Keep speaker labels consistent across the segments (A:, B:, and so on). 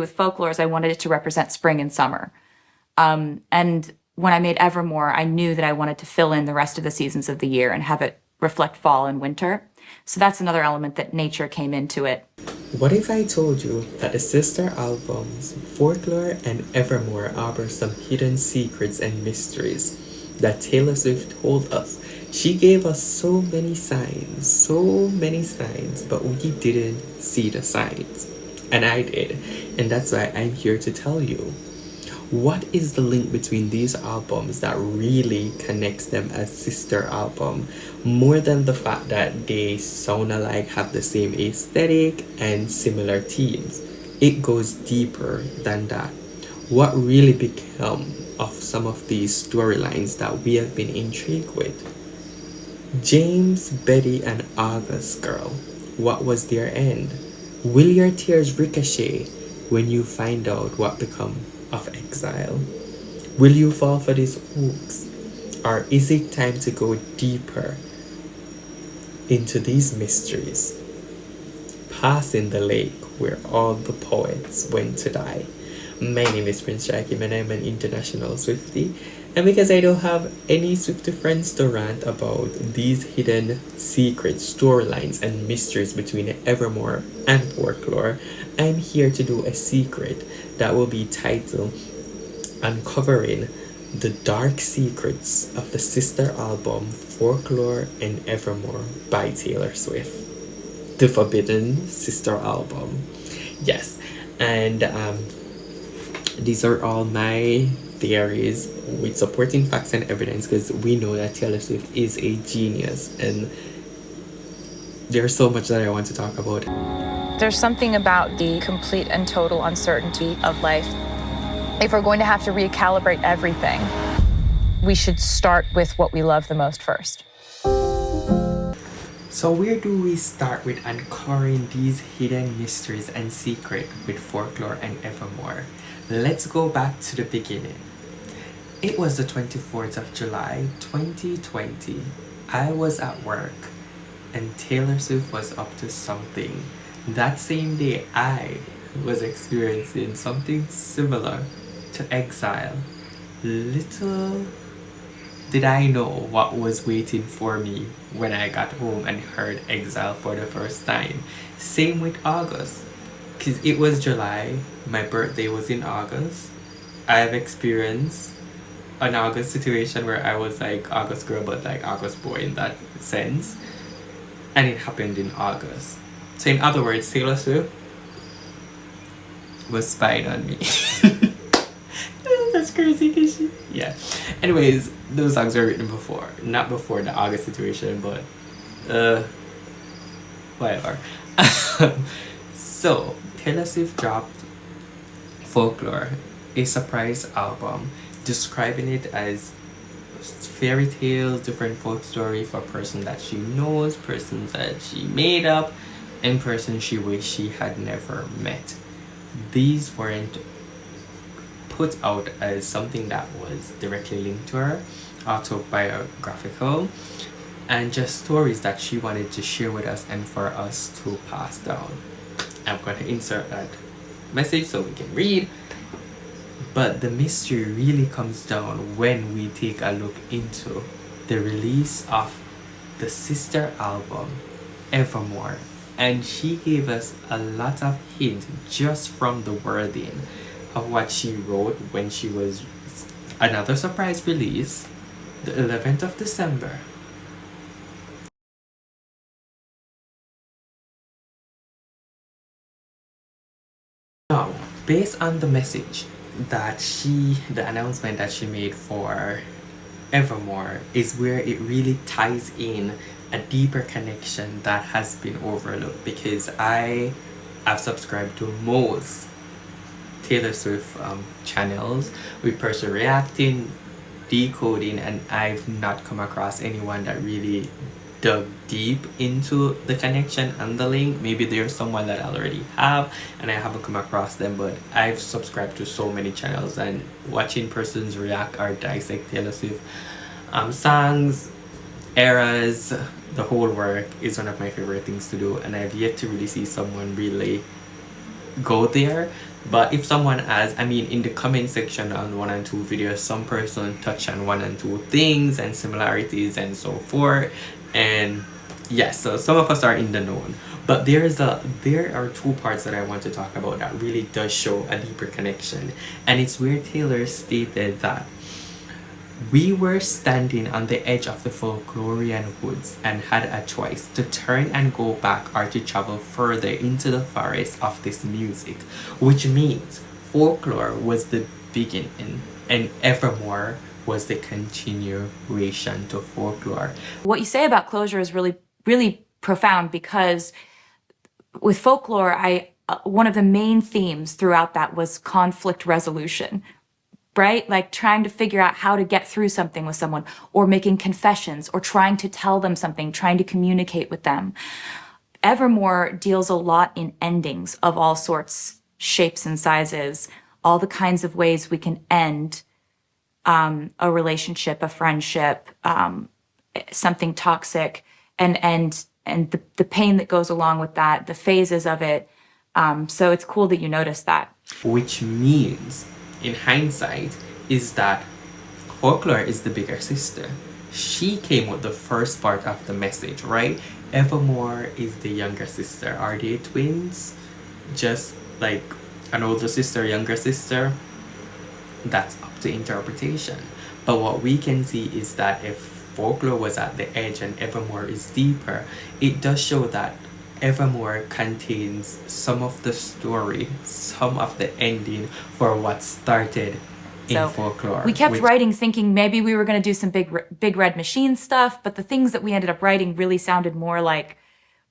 A: with Folklore is I wanted it to represent spring and summer. And when I made Evermore, I knew that I wanted to fill in the rest of the seasons of the year and have it reflect fall and winter. So that's another element that nature came into it.
B: What if I told you that the sister albums Folklore and Evermore harbor some hidden secrets and mysteries that Taylor Swift told us? She gave us so many signs, but we didn't see the signs. And I did. And that's why I'm here to tell you. What is the link between these albums that really connects them as sister album, more than the fact that they sound alike, have the same aesthetic and similar themes? It goes deeper than that. What really became of some of these storylines that we have been intrigued with? James, Betty, and August girl, what was their end? Will your tears ricochet when you find out what become of exile? Will you fall for this hoax? Or is it time to go deeper into these mysteries? Passing the lake where all the poets went to die. My name is Prince Shakim and I'm an international Swiftie. And because I don't have any Swiftie friends to rant about these hidden secret storylines and mysteries between Evermore and Folklore, I'm here to do a secret that will be titled Uncovering the Dark Secrets of the Sister Album Folklore and Evermore by Taylor Swift. The Forbidden Sister Album. Yes, and these are all my theories with supporting facts and evidence, because we know that Taylor Swift is a genius and there's so much that I want to talk about.
C: There's something about the complete and total uncertainty of life. If we're going to have to recalibrate everything, we should start with what we love the most first.
B: So where do we start with uncovering these hidden mysteries and secrets with Folklore and Evermore? Let's go back to the beginning. It was the 24th of July, 2020. I was at work and Taylor Swift was up to something. That same day, I was experiencing something similar to exile. Little did I know what was waiting for me when I got home and heard Exile for the first time. Same with August, because it was July, my birthday was in August. I've experienced an August situation where I was like August girl but like August boy in that sense, and it happened in August. So in other words, Taylor Swift was spying on me. That's crazy, cause she... Yeah. Anyways, those songs were written before. Not before the August situation, but... whatever. So, Taylor Swift dropped Folklore, a surprise album, describing it as fairy tales, different folk story for person that she knows, persons that she made up, and person she wished she had never met. These weren't put out as something that was directly linked to her, autobiographical, and just stories that she wanted to share with us and for us to pass down. I'm going to insert that message so we can read. But the mystery really comes down when we take a look into the release of the sister album, Evermore. And she gave us a lot of hints just from the wording of what she wrote when she was another surprise release, the 11th of December. Now, based on the message that the announcement that she made for Evermore is where it really ties in a deeper connection that has been overlooked, because I have subscribed to most Taylor Swift channels with person reacting, decoding, and I've not come across anyone that really dug deep into the connection and the link. Maybe there's someone that I already have and I haven't come across them, but I've subscribed to so many channels, and watching persons react or dissect Taylor Swift songs, eras, the whole work is one of my favorite things to do, and I've yet to really see someone really go there. But if someone has, I mean, in the comment section on 1 and 2 videos, some person touch on 1 and 2 things and similarities and so forth. And yes, so some of us are in the known. But there are 2 parts that I want to talk about that really does show a deeper connection. And it's where Taylor stated that we were standing on the edge of the Folklorian woods and had a choice to turn and go back or to travel further into the forest of this music, which means folklore was the beginning and evermore was the continuation to folklore.
A: What you say about closure is really, really profound, because with folklore, one of the main themes throughout that was conflict resolution. Right? Like trying to figure out how to get through something with someone, or making confessions, or trying to tell them something, trying to communicate with them. Evermore deals a lot in endings of all sorts, shapes and sizes, all the kinds of ways we can end a relationship, a friendship, something toxic, and the pain that goes along with that, the phases of it. So it's cool that you noticed that.
B: Which means, in hindsight, is that folklore is the bigger sister. She came with the first part of the message, right? Evermore is the younger sister. Are they twins? Just like an older sister, younger sister? That's up to interpretation. But what we can see is that if folklore was at the edge and Evermore is deeper, it does show that Evermore contains some of the story, some of the ending for what started in folklore.
A: We kept writing thinking maybe we were going to do some big red machine stuff, but the things that we ended up writing really sounded more like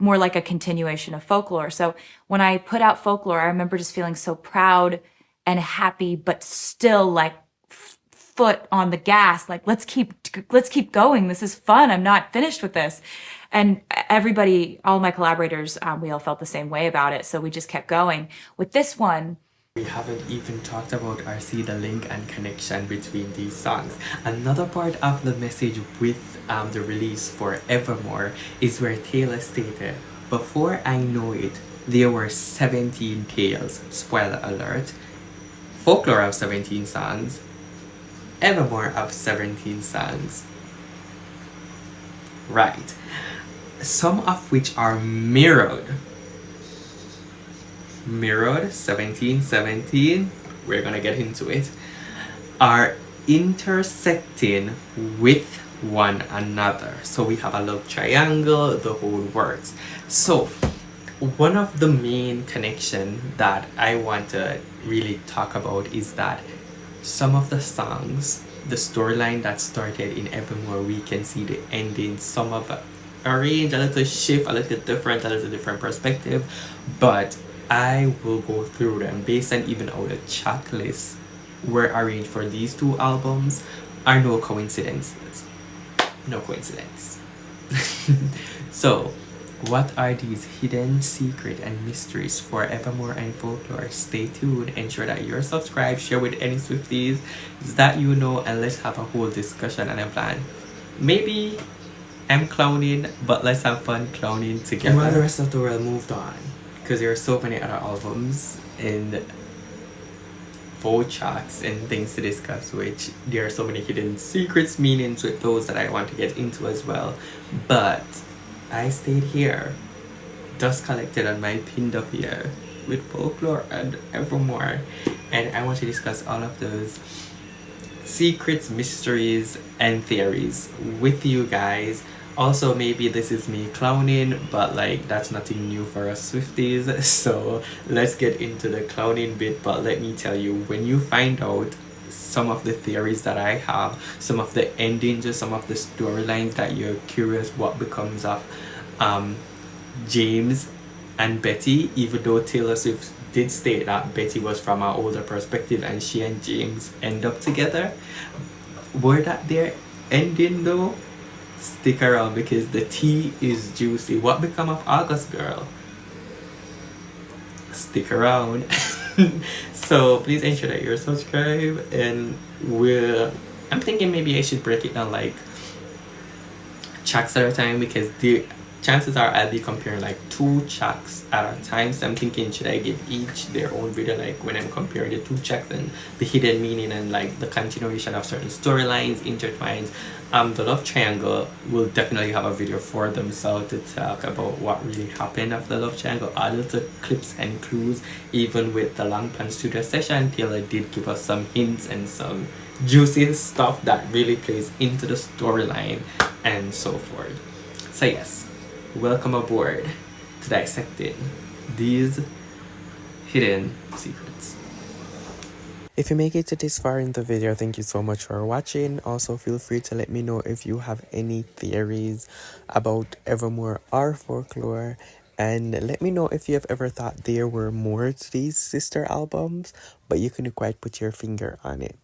A: a continuation of folklore. So when I put out folklore, I remember just feeling so proud and happy, but still like foot on the gas, like let's keep going. This is fun. I'm not finished with this. And everybody, all my collaborators, we all felt the same way about it. So we just kept going. With this one,
B: we haven't even talked about or see the link and connection between these songs. Another part of the message with the release for Evermore is where Taylor stated, "Before I know it, there were 17 tales." Spoiler alert. Folklore of 17 songs. Evermore of 17 songs. Right. Some of which are mirrored. 17, we're gonna get into it, are intersecting with one another. So we have a love triangle, the whole works. So one of the main connection that I want to really talk about is that some of the songs, the storyline that started in Evermore, we can see the ending, some of it arrange a little shift, a little different perspective, but I will go through them based on even how the checklists were arranged for these 2 albums are no coincidences. No coincidence. So, what are these hidden secret and mysteries for Evermore and Folklore? Stay tuned, ensure that you're subscribed, share with any Swifties that you know, and let's have a whole discussion and a plan. Maybe I'm clowning, but let's have fun clowning together. While the rest of the world moved on, because there are so many other albums and vote tracks and things to discuss, which there are so many hidden secrets, meanings with those that I want to get into as well. But I stayed here, dust collected on my pinned up here with Folklore and Evermore, and I want to discuss all of those secrets, mysteries, and theories with you guys. Also, maybe this is me clowning, but like that's nothing new for us Swifties, so let's get into the clowning bit. But let me tell you, when you find out some of the theories that I have, some of the endings, some of the storylines that you're curious what becomes of James and Betty, even though Taylor Swift did state that Betty was from an older perspective and she and James end up together, were that their ending though? Stick around because the tea is juicy. What become of August Girl? Stick around. So please ensure that you're subscribed, and I'm thinking maybe I should break it down like tracks at a time, because chances are I'll be comparing like 2 tracks at a time. So I'm thinking, should I give each their own video, like when I'm comparing the 2 tracks and the hidden meaning and like the continuation of certain storylines intertwined. The love triangle will definitely have a video for themselves to talk about what really happened of the love triangle, all little clips and clues. Even with the Long Pan Studio session, Taylor did give us some hints and some juicy stuff that really plays into the storyline and so forth. So yes, welcome aboard to dissecting these hidden secrets. If you make it to this far in the video, thank you so much for watching. Also, feel free to let me know if you have any theories about Evermore or Folklore. And let me know if you have ever thought there were more to these sister albums, but you couldn't quite put your finger on it.